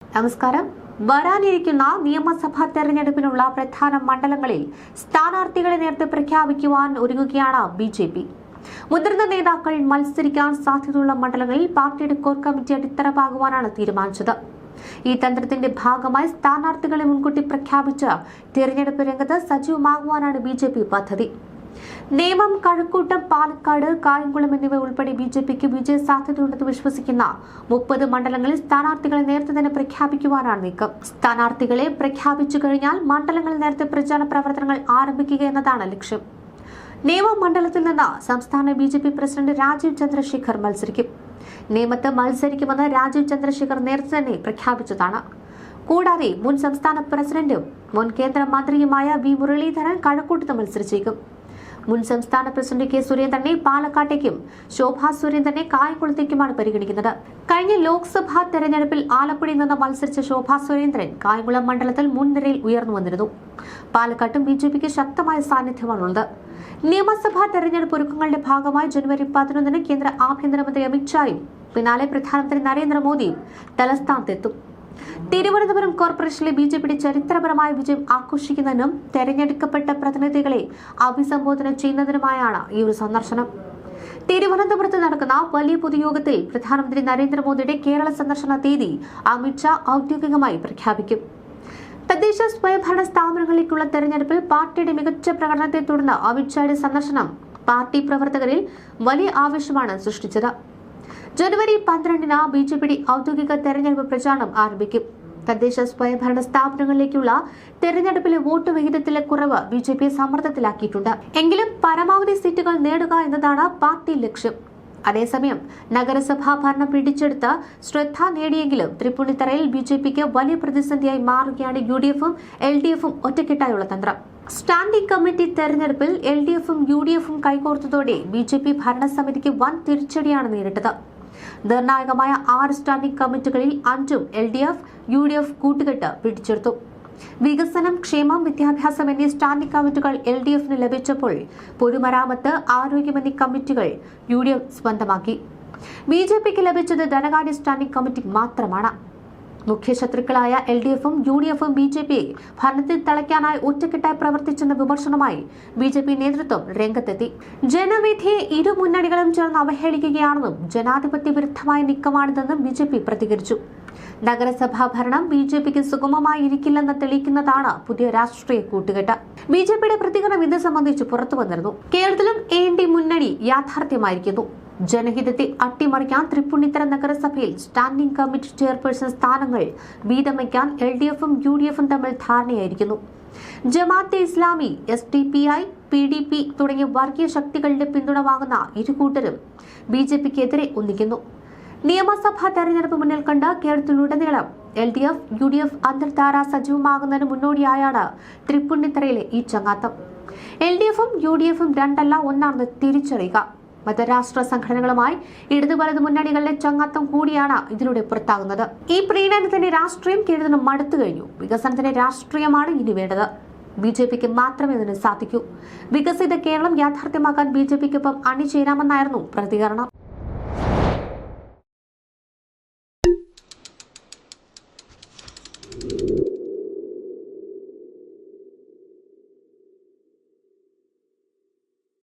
നമസ്കാരം. വരാനിരിക്കുന്ന നിയമസഭാ തെരഞ്ഞെടുപ്പിനുള്ള പ്രധാന മണ്ഡലങ്ങളിൽ സ്ഥാനാർത്ഥികളെ നേരത്തെ പ്രഖ്യാപിക്കുവാൻ ഒരുങ്ങുകയാണ് ബി.ജെ.പി. മുതിർന്ന നേതാക്കൾ മത്സരിക്കാൻ സാധ്യതയുള്ള മണ്ഡലങ്ങളിൽ പാർട്ടിയുടെ കോർ കമ്മിറ്റി അടിത്തറപ്പാകുവാനാണ് തീരുമാനിച്ചത്. ഈ തന്ത്രത്തിന്റെ ഭാഗമായി സ്ഥാനാർത്ഥികളെ മുൻകൂട്ടി പ്രഖ്യാപിച്ച് തെരഞ്ഞെടുപ്പ് രംഗത്ത് സജീവമാകുവാനാണ് ബി.ജെ.പി. പദ്ധതി. നേമം, കഴക്കൂട്ടം, പാലക്കാട്, കായംകുളം എന്നിവ ഉൾപ്പെടെ ബി.ജെ.പിക്ക് വിജയ സാധ്യതയുണ്ടെന്ന് വിശ്വസിക്കുന്ന 30 മണ്ഡലങ്ങളിൽ സ്ഥാനാർത്ഥികളെ നേരത്തെ തന്നെ പ്രഖ്യാപിക്കുവാനാണ് നീക്കം. സ്ഥാനാർത്ഥികളെ പ്രഖ്യാപിച്ചു കഴിഞ്ഞാൽ മണ്ഡലങ്ങളിൽ നേരത്തെ പ്രചാരണ പ്രവർത്തനങ്ങൾ ആരംഭിക്കുക എന്നതാണ് ലക്ഷ്യം. നേമം മണ്ഡലത്തിൽ നിന്ന് സംസ്ഥാന ബി.ജെ.പി. പ്രസിഡന്റ് രാജീവ് ചന്ദ്രശേഖർ മത്സരിക്കും. നേമത്ത് മത്സരിക്കുമെന്ന് രാജീവ് ചന്ദ്രശേഖർ നേരത്തെ തന്നെ പ്രഖ്യാപിച്ചതാണ്. കൂടാതെ മുൻ സംസ്ഥാന പ്രസിഡന്റും മുൻ കേന്ദ്രമന്ത്രിയുമായ വി മുരളീധരൻ കഴക്കൂട്ടത്ത് മത്സരിച്ചേക്കും. മുൻ സംസ്ഥാന പ്രസിഡന്റ് കെ സുരേന്ദ്രനെ പാലക്കാട്ടേക്കും ശോഭാ സുരേന്ദ്രനെ കായംകുളത്തേക്കുമാണ് പരിഗണിക്കുന്നത്. കഴിഞ്ഞ ലോക്സഭാ തെരഞ്ഞെടുപ്പിൽ ആലപ്പുഴയിൽ നിന്ന് മത്സരിച്ച ശോഭാ സുരേന്ദ്രൻ കായംകുളം മണ്ഡലത്തിൽ മുൻനിരയിൽ ഉയർന്നു വന്നിരുന്നു. പാലക്കാട്ടും ബി.ജെ.പിക്ക് ശക്തമായ സാന്നിധ്യമാണുള്ളത്. നിയമസഭാ തെരഞ്ഞെടുപ്പ് ഒരുക്കങ്ങളുടെ ഭാഗമായി ജനുവരി 11 കേന്ദ്ര ആഭ്യന്തരമന്ത്രി അമിത്ഷായും പിന്നാലെ പ്രധാനമന്ത്രി നരേന്ദ്രമോദിയും തലസ്ഥാനത്തെത്തും. തിരുവനന്തപുരം കോർപ്പറേഷനിലെ ബി.ജെ.പിയുടെ ചരിത്രപരമായ വിജയം ആഘോഷിക്കുന്നതിനും തെരഞ്ഞെടുക്കപ്പെട്ട പ്രതിനിധികളെ അഭിസംബോധന ചെയ്യുന്നതിനുമായാണ് ഈ ഒരു സന്ദർശനം. തിരുവനന്തപുരത്ത് നടക്കുന്ന വലിയ പൊതുയോഗത്തിൽ പ്രധാനമന്ത്രി നരേന്ദ്രമോദിയുടെ കേരള സന്ദർശന തീയതി അമിത്ഷാ ഔദ്യോഗികമായി പ്രഖ്യാപിക്കും. തദ്ദേശ സ്വയംഭരണ സ്ഥാപനങ്ങളിലേക്കുള്ള തെരഞ്ഞെടുപ്പിൽ പാർട്ടിയുടെ മികച്ച പ്രകടനത്തെ തുടർന്ന് അമിത്ഷായുടെ സന്ദർശനം പാർട്ടി പ്രവർത്തകരിൽ വലിയ ആവേശമാണ് സൃഷ്ടിച്ചത്. ജനുവരി 12 ബി.ജെ.പിയുടെ ഔദ്യോഗിക തെരഞ്ഞെടുപ്പ് പ്രചാരണം ആരംഭിക്കും. തദ്ദേശ സ്വയംഭരണ സ്ഥാപനങ്ങളിലേക്കുള്ള തെരഞ്ഞെടുപ്പിലെ വോട്ട് വിഹിതത്തിലെ കുറവ് ബി.ജെ.പിയെ സമ്മർദ്ദത്തിലാക്കിയിട്ടുണ്ട്. എങ്കിലും പരമാവധി സീറ്റുകൾ നേടുക എന്നതാണ് പാർട്ടി ലക്ഷ്യം. അതേസമയം നഗരസഭാ ഭരണം പിടിച്ചെടുത്ത് ശ്രദ്ധ നേടിയെങ്കിലും തൃപ്പൂണിത്തറയിൽ ബി.ജെ.പിക്ക് വലിയ പ്രതിസന്ധിയായി മാറുകയാണ് യു.ഡി.എഫും എൽ.ഡി.എഫും ഒറ്റക്കെട്ടായുള്ള തന്ത്രം. സ്റ്റാൻഡിംഗ് കമ്മിറ്റി തെരഞ്ഞെടുപ്പിൽ എൽ.ഡി.എഫും യു.ഡി.എഫും കൈകോർത്തതോടെ ബി.ജെ.പി. ഭരണസമിതിക്ക് വൻ തിരിച്ചടിയാണ് നേരിട്ടത്. നിർണായകമായ 6 സ്റ്റാൻഡിംഗ് കമ്മിറ്റികളിൽ 5ഉം എൽ.ഡി.എഫ്, യു.ഡി.എഫ് കൂട്ടുകെട്ട് പിടിച്ചെടുത്തു. വികസനം, ക്ഷേമം, വിദ്യാഭ്യാസം എന്നീ സ്റ്റാൻഡിംഗ് കമ്മിറ്റികൾ എൽ.ഡി.എഫിന് ലഭിച്ചപ്പോൾ പൊതുമരാമത്ത്, ആരോഗ്യം എന്നീ കമ്മിറ്റികൾ യു.ഡി.എഫ് സ്വന്തമാക്കി. ബി.ജെ.പിക്ക് ലഭിച്ചത് ധനകാര്യ സ്റ്റാൻഡിംഗ് കമ്മിറ്റി മാത്രമാണ്. മുഖ്യ ശത്രുക്കളായ എൽ.ഡി.എഫും യു.ഡി.എഫും ബി.ജെ.പിയെ ഭരണത്തിൽ തളയ്ക്കാനായി ഒറ്റക്കെട്ടായി പ്രവർത്തിച്ചെന്ന വിമർശനമായി ബി.ജെ.പി. നേതൃത്വം രംഗത്തെത്തി. ജനവിധിയെ ഇരു മുന്നണികളും ചേർന്ന് അവഹേളിക്കുകയാണെന്നും ജനാധിപത്യ വിരുദ്ധമായ നീക്കമാണിതെന്നും ബി.ജെ.പി. പ്രതികരിച്ചു. നഗരസഭാ ഭരണം ബി.ജെ.പിക്ക് സുഗമമായി ഇരിക്കില്ലെന്ന് തെളിയിക്കുന്നതാണ് പുതിയ രാഷ്ട്രീയ കൂട്ടുകെട്ട്. ബി.ജെ.പിയുടെ പ്രതികരണം ഇത് സംബന്ധിച്ച് പുറത്തു വന്നിരുന്നു. കേരളത്തിലും എ.എൻ.ഡി മുന്നണി യാഥാർത്ഥ്യമായിരിക്കുന്നു. ജനഹിതത്തെ അട്ടിമറിക്കാൻ തൃപ്പൂണിത്തറ നഗരസഭയിൽ സ്റ്റാൻഡിംഗ് കമ്മിറ്റി ചെയർപേഴ്സൺ സ്ഥാനങ്ങൾ വീതം വയ്ക്കാൻ എൽ.ഡി.എഫും യു.ഡി.എഫും തമ്മിൽ ധാരണയായിരിക്കുന്നു. ജമാഅത്തെ ഇസ്ലാമി, എസ്.ഡി.പി.ഐ, പി.ഡി.പി തുടങ്ങിയ വർഗീയ ശക്തികളുടെ പിന്തുണ വാങ്ങുന്ന ഇരു കൂട്ടരും ബി.ജെ.പിക്കെതിരെ ഒന്നിക്കുന്നു. നിയമസഭാ തെരഞ്ഞെടുപ്പ് മുന്നിൽ കണ്ട് കേരളത്തിലുടനീളം എൽ.ഡി.എഫ്, യു.ഡി.എഫ് അന്തർധാര സജീവമാകുന്നതിന് മുന്നോടിയായാണ് തൃപ്പൂണിത്തറയിലെ ഈ ചങ്ങാത്തം. എൽ.ഡി.എഫും യു.ഡി.എഫും രണ്ടല്ല ഒന്നാണെന്ന് തിരിച്ചറിയുക. മതരാഷ്ട്ര സംഘടനകളുമായി ഇടതു വലതു മുന്നണികളുടെ ചങ്ങാത്തം കൂടിയാണ് ഇതിലൂടെ പുറത്താകുന്നത്. ഈ പ്രീണനത്തിന്റെ രാഷ്ട്രീയം കേരളത്തിന് മടുത്തു കഴിഞ്ഞു. വികസനത്തിന്റെ രാഷ്ട്രീയമാണ് ഇനി വേണ്ടത്. ബി.ജെ.പിക്ക് മാത്രമേ ഇതിന് സാധിക്കൂ. വികസിത കേരളം യാഥാർത്ഥ്യമാക്കാൻ ബി.ജെ.പിക്കൊപ്പം അണിചേരാമെന്നായിരുന്നു പ്രതികരണം.